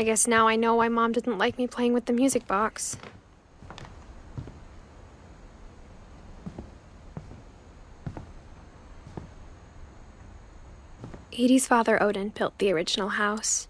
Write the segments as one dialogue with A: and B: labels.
A: I guess now I know why Mom didn't like me playing with the music box. Edie's father, Odin, built the original house.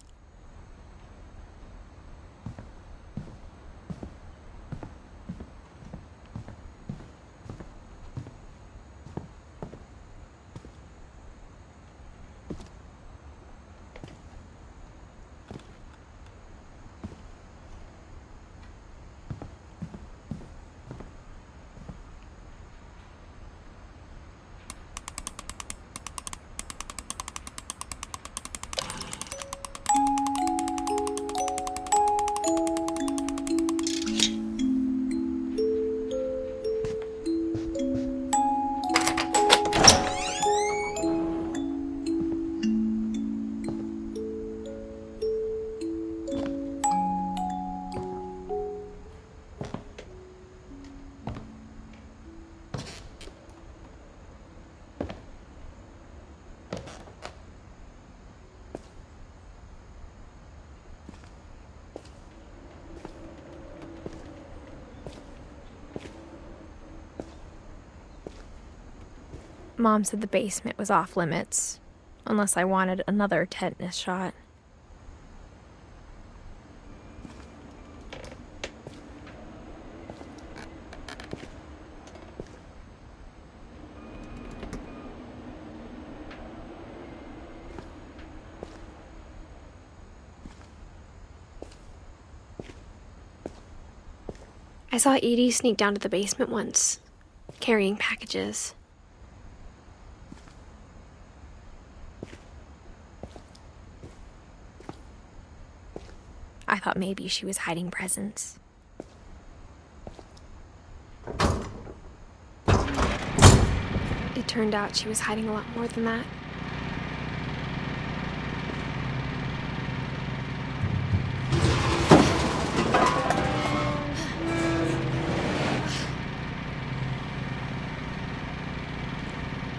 A: Mom said the basement was off limits, unless I wanted another tetanus shot. I saw Edie sneak down to the basement once, carrying packages. I thought maybe she was hiding presents. It turned out she was hiding a lot more than that.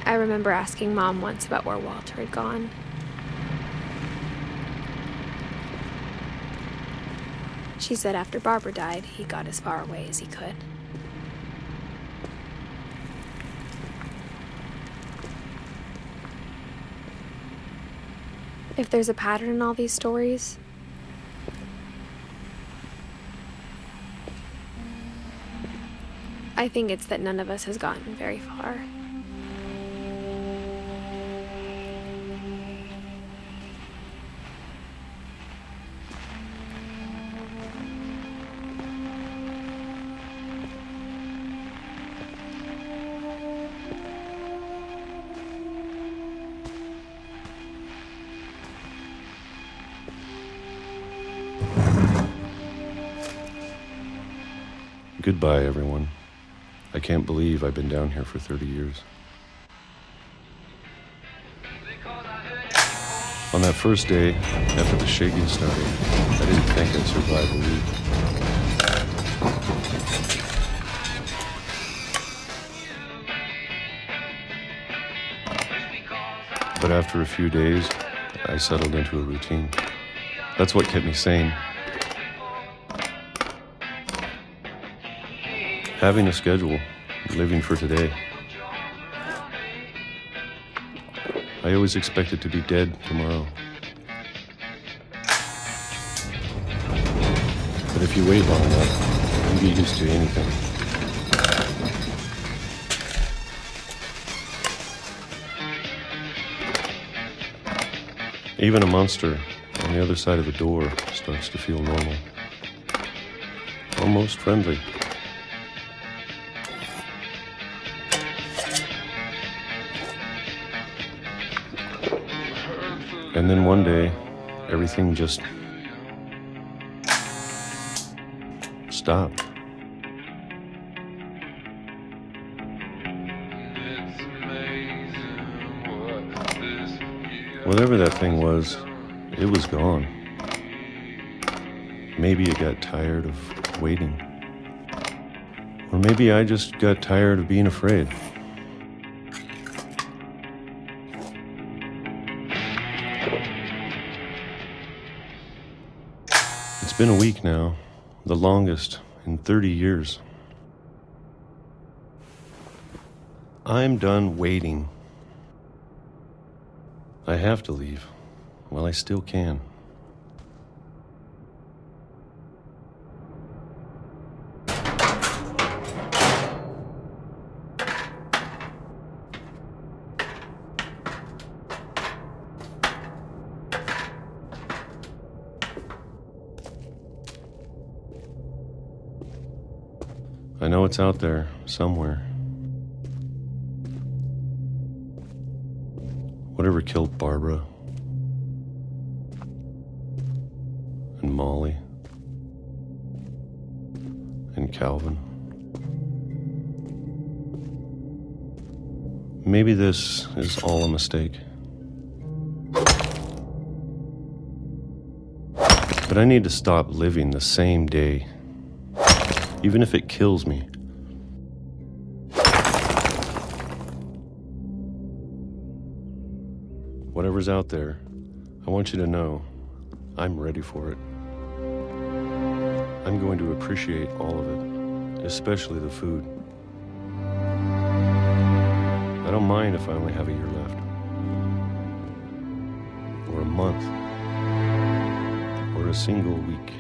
A: I remember asking Mom once about where Walter had gone. She said after Barbara died, he got as far away as he could. If there's a pattern in all these stories, I think it's that none of us has gotten very far.
B: Goodbye, everyone. I can't believe I've been down here for 30 years. On that first day, after the shaking started, I didn't think I'd survive a week. But after a few days, I settled into a routine. That's what kept me sane. Having a schedule, living for today. I always expected to be dead tomorrow. But if you wait long enough, you get used to anything. Even a monster on the other side of the door starts to feel normal. Almost friendly. And then one day, everything just stopped. Whatever that thing was, it was gone. Maybe it got tired of waiting. Or maybe I just got tired of being afraid. It's been a week now, the longest in 30 years. I'm done waiting. I have to leave while I still can. I know it's out there, somewhere. Whatever killed Barbara and Molly and Calvin. Maybe this is all a mistake. But I need to stop living the same day, even if it kills me. Whatever's out there, I want you to know I'm ready for it. I'm going to appreciate all of it, especially the food. I don't mind if I only have a year left, or a month, or a single week.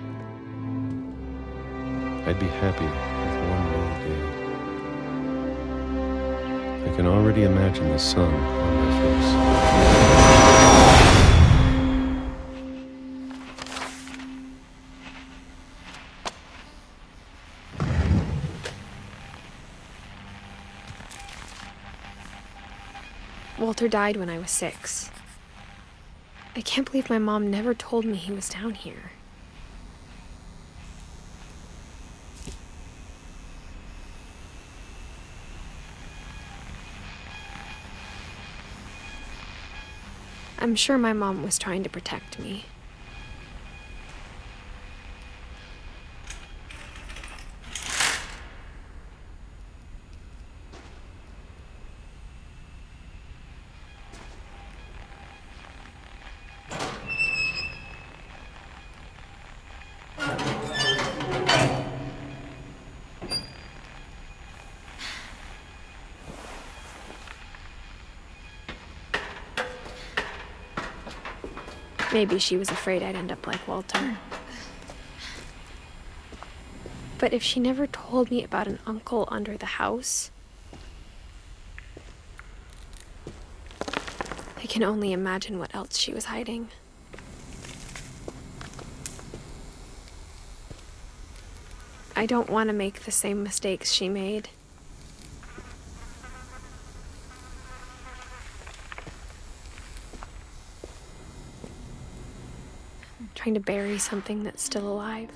B: I'd be happy with one more day. I can already imagine the sun on my face.
A: Walter died when I was 6. I can't believe my mom never told me he was down here. I'm sure my mom was trying to protect me. Maybe she was afraid I'd end up like Walter. But if she never told me about an uncle under the house, I can only imagine what else she was hiding. I don't want to make the same mistakes she made. Trying to bury something that's still alive.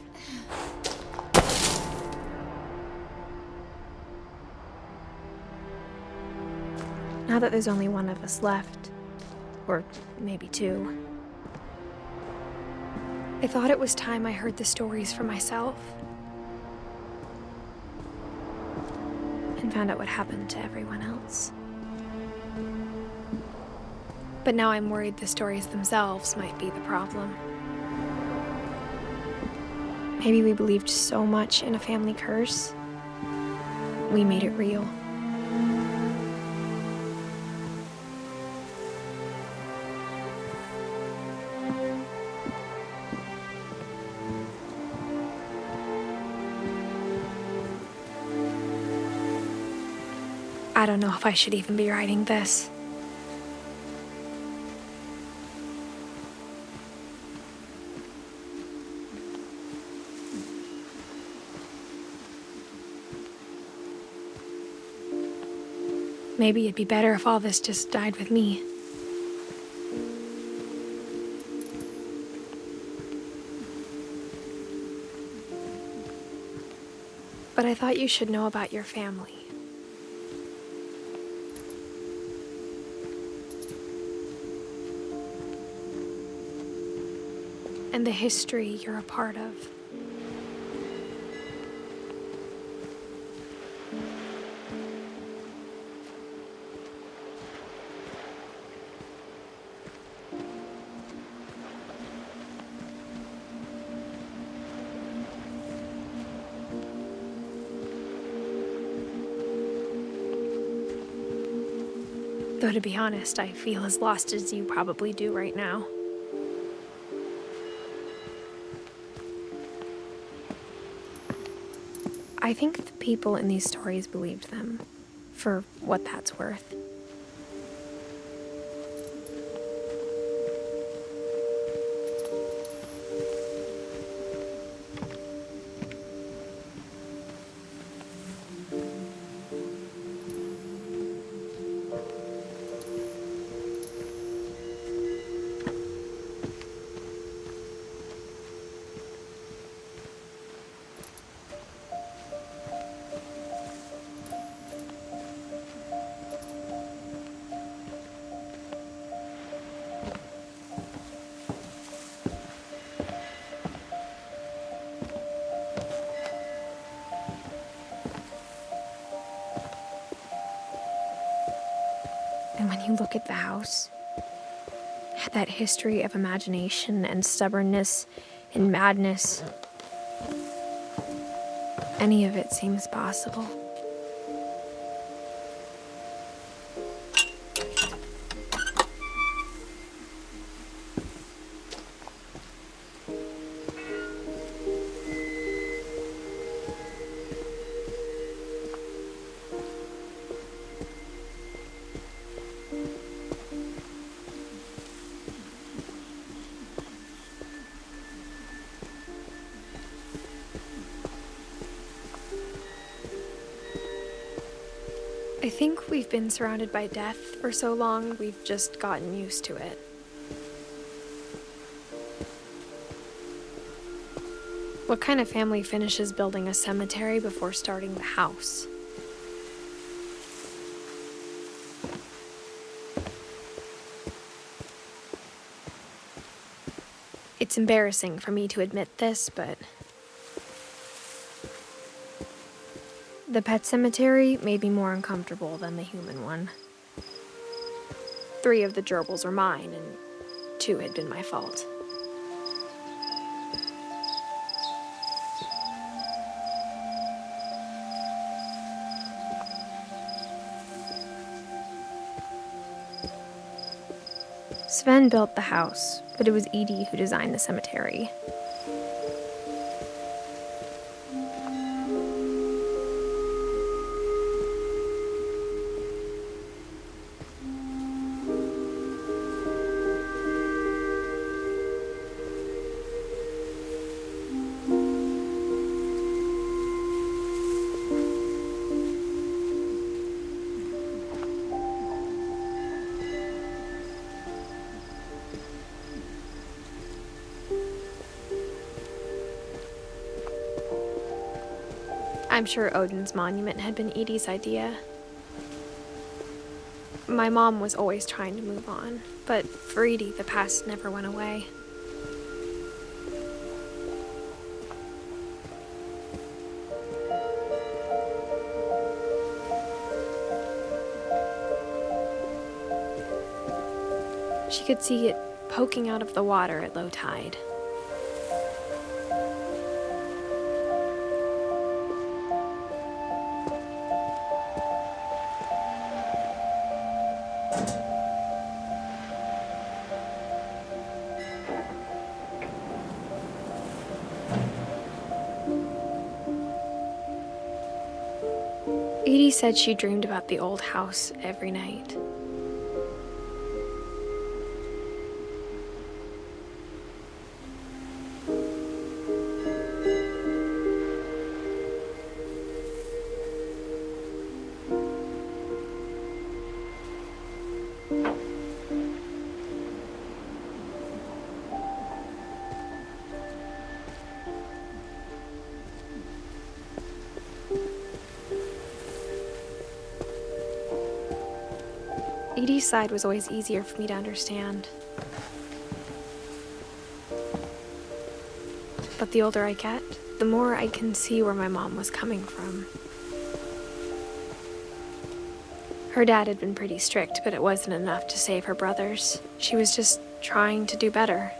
A: Now that there's only one of us left, or maybe 2, I thought it was time I heard the stories for myself and found out what happened to everyone else. But now I'm worried the stories themselves might be the problem. Maybe we believed so much in a family curse, we made it real. I don't know if I should even be writing this. Maybe it'd be better if all this just died with me. But I thought you should know about your family. And the history you're a part of. Though to be honest, I feel as lost as you probably do right now. I think the people in these stories believed them, for what that's worth. And when you look at the house, it had that history of imagination and stubbornness and madness. Any of it seems possible. I think we've been surrounded by death for so long, we've just gotten used to it. What kind of family finishes building a cemetery before starting the house? It's embarrassing for me to admit this, but the pet cemetery made me more uncomfortable than the human one. 3 of the gerbils were mine, and 2 had been my fault. Sven built the house, but it was Edith who designed the cemetery. I'm sure Odin's monument had been Edie's idea. My mom was always trying to move on, but for Edie, the past never went away. She could see it poking out of the water at low tide. Edie said she dreamed about the old house every night. Edie's side was always easier for me to understand. But the older I get, the more I can see where my mom was coming from. Her dad had been pretty strict, but it wasn't enough to save her brothers. She was just trying to do better.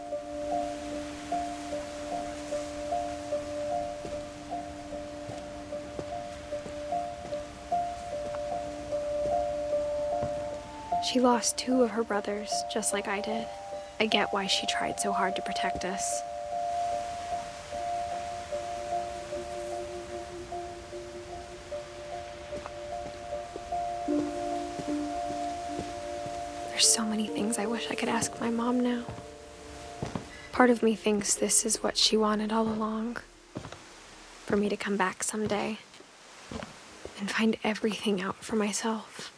A: She She lost 2 of her brothers, just like I did. I get why she tried so hard to protect us. There's so many things I wish I could ask my mom now. Part of me thinks this is what she wanted all along. For me to come back someday and find everything out for myself.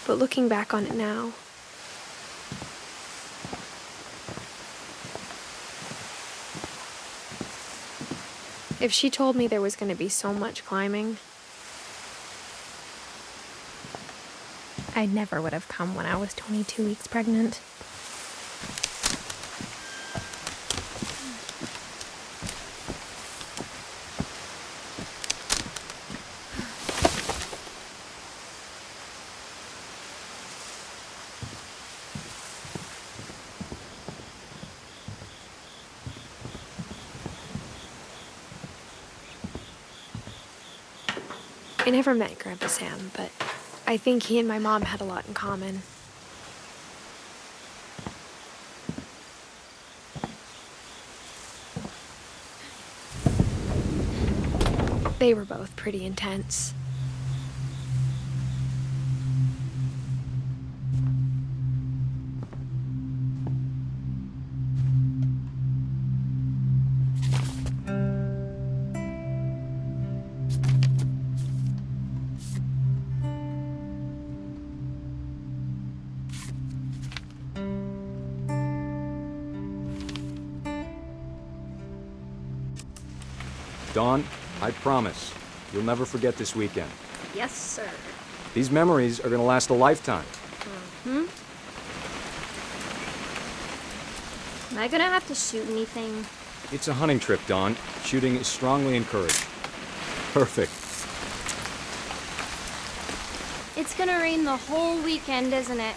A: But looking back on it now, if she told me there was going to be so much climbing, I never would have come when I was 22 weeks pregnant. I never met Grandpa Sam, but I think he and my mom had a lot in common. They were both pretty intense.
C: Dawn, I promise, you'll never forget this weekend.
D: Yes, sir.
C: These memories are gonna last a lifetime.
D: Am I gonna have to shoot anything?
C: It's a hunting trip, Dawn. Shooting is strongly encouraged. Perfect.
D: It's gonna rain the whole weekend, isn't it?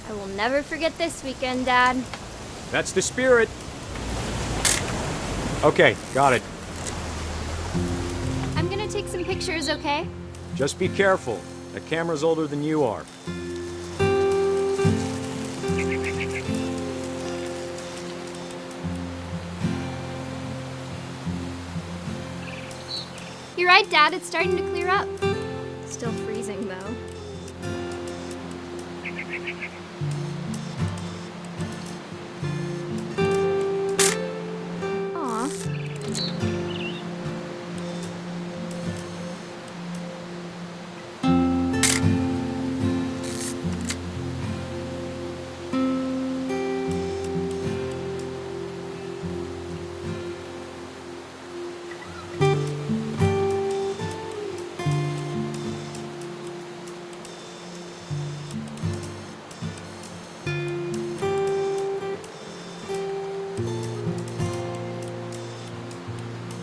D: I will never forget this weekend, Dad.
C: That's the spirit. Okay, got it.
D: I'm gonna take some pictures, okay?
C: Just be careful. That camera's older than you are.
D: You're right, Dad. It's starting to clear up. Still freezing, though. Aw.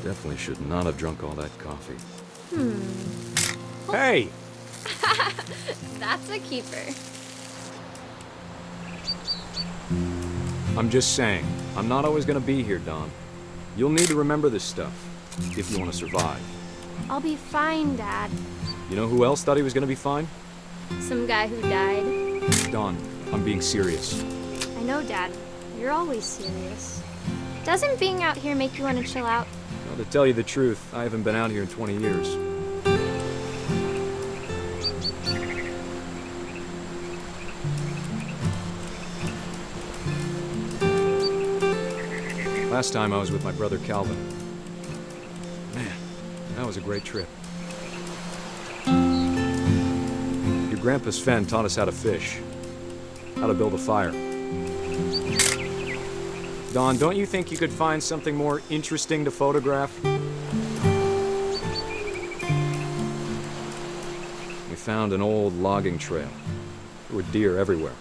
C: Definitely should not have drunk all that coffee. Hey!
D: That's a keeper.
C: I'm just saying, I'm not always gonna be here, Dawn. You'll need to remember this stuff, if you want to survive.
D: I'll be fine, Dad.
C: You know who else thought he was gonna be fine?
D: Some guy who died.
C: Dawn, I'm being serious.
D: I know, Dad. You're always serious. Doesn't being out here make you want to chill out?
C: Well, to tell you the truth, I haven't been out here in 20 years. Last time I was with my brother Calvin. Man, that was a great trip. Your grandpa Sven taught us how to fish, how to build a fire. Dawn, don't you think you could find something more interesting to photograph? We found an old logging trail. There were deer everywhere.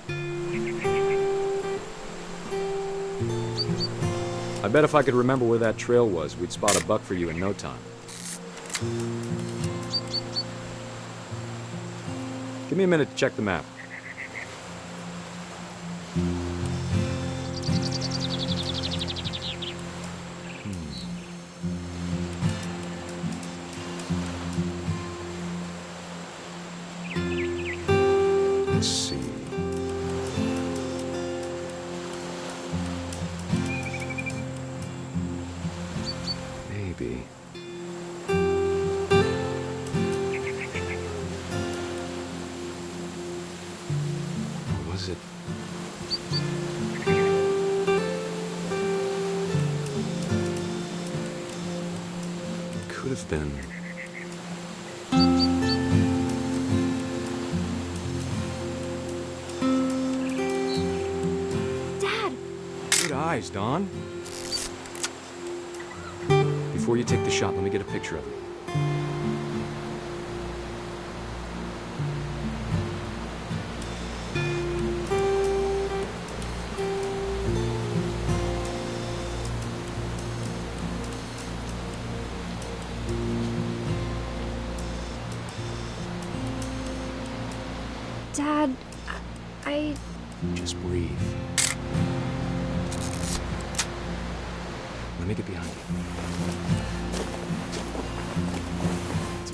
C: I bet if I could remember where that trail was, we'd spot a buck for you in no time. Give me a minute to check the map. Let's see. Maybe. Or was it? It could have been.
D: Dad!
C: Good eyes, Don. Before you take the shot, let me get a picture of it.
A: Dad, I...
C: Just breathe. Let me get behind you.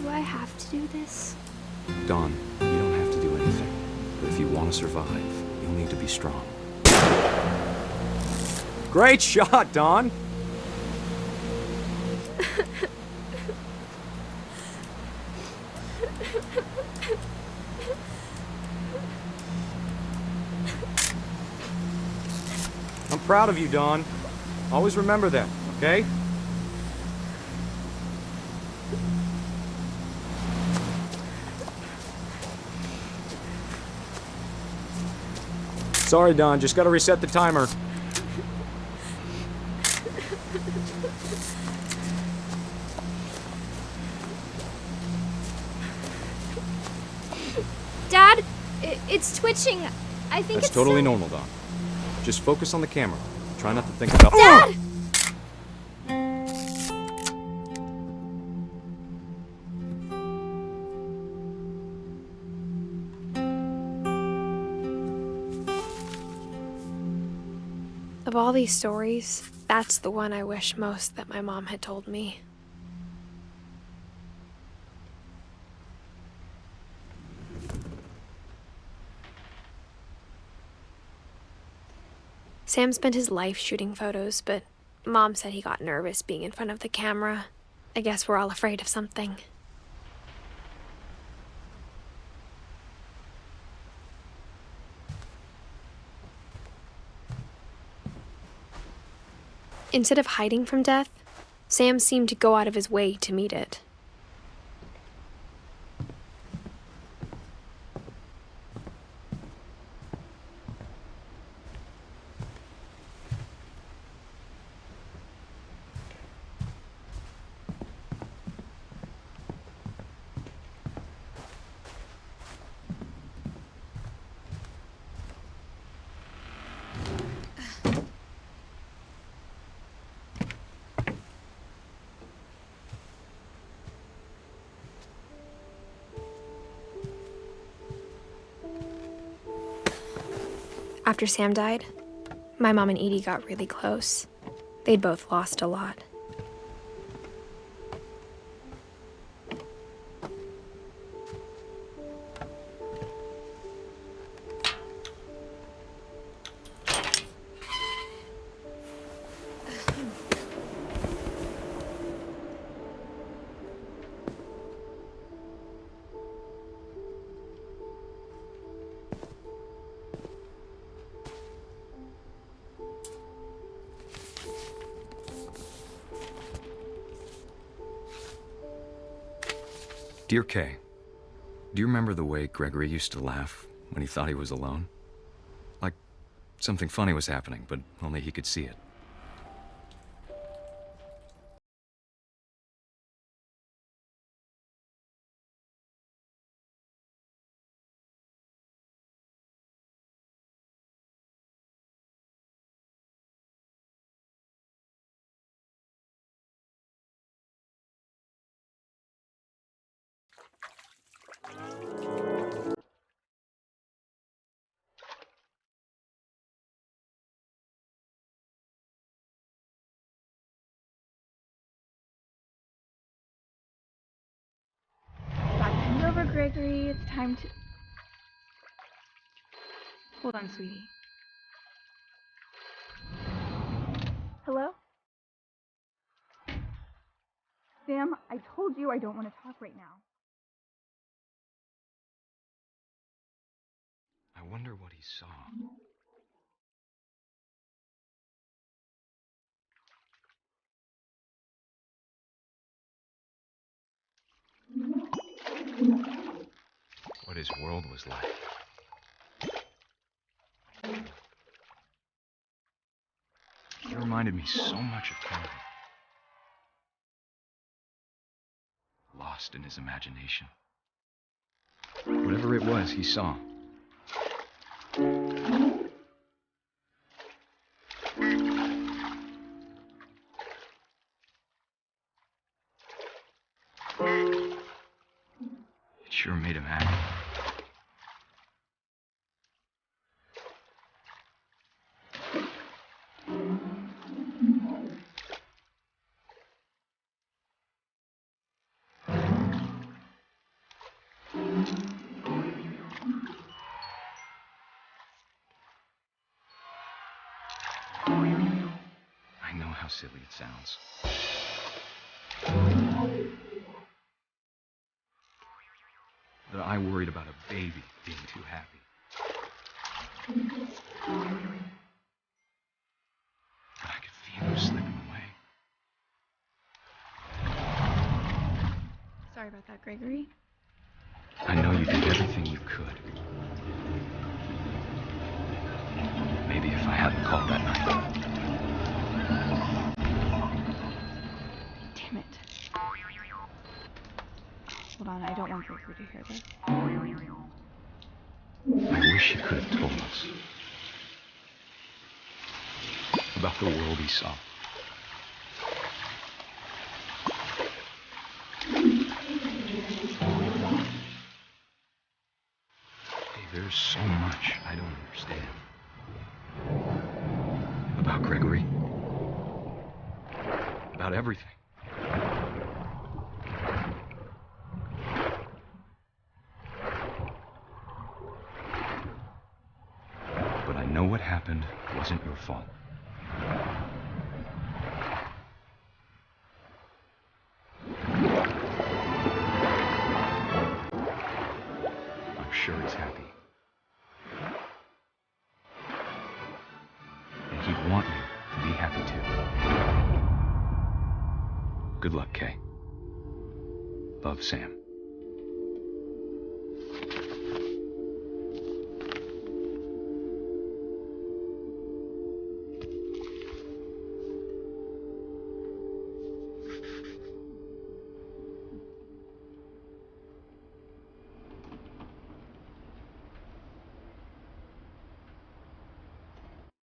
A: Do I have to do this?
C: Don, you don't have to do anything. But if you want to survive, you'll need to be strong. Great shot, Don! I'm proud of you, Don. Always remember that, okay? Sorry, Don. Just gotta reset the timer.
D: Dad, it's twitching. I think
C: That's
D: it's
C: totally
D: still...
C: normal, Don. Just focus on the camera. Try not to think about...
D: Dad!
A: Of all these stories, that's the one I wish most that my mom had told me. Sam spent his life shooting photos, but Mom said he got nervous being in front of the camera. I guess we're all afraid of something. Instead of hiding from death, Sam seemed to go out of his way to meet it. After Sam died, my mom and Edie got really close. They'd both lost a lot.
C: Dear Kay, do you remember the way Gregory used to laugh when he thought he was alone? Like something funny was happening, but only he could see it.
E: time to... Hold on, sweetie. Hello? Sam, I told you I don't want to talk right now.
C: I wonder what he saw. What his world was like. He reminded me so much of Campaña. Lost in his imagination. Whatever it was he saw. It sure made him happy. I know how silly it sounds. But I worried about a baby being too happy. But I could feel him slipping away.
E: Sorry about that, Gregory.
C: I know you did everything you could. Maybe if I hadn't called that night.
E: Damn it. Hold on, I don't want Gregory to hear this.
C: I wish he could have told us about the world he saw. Hey, there's so much I don't understand about Gregory, about everything. But I know what happened wasn't your fault. I'm sure he's happy. And he'd want you to be happy too. Good luck, Kay. Love, Sam.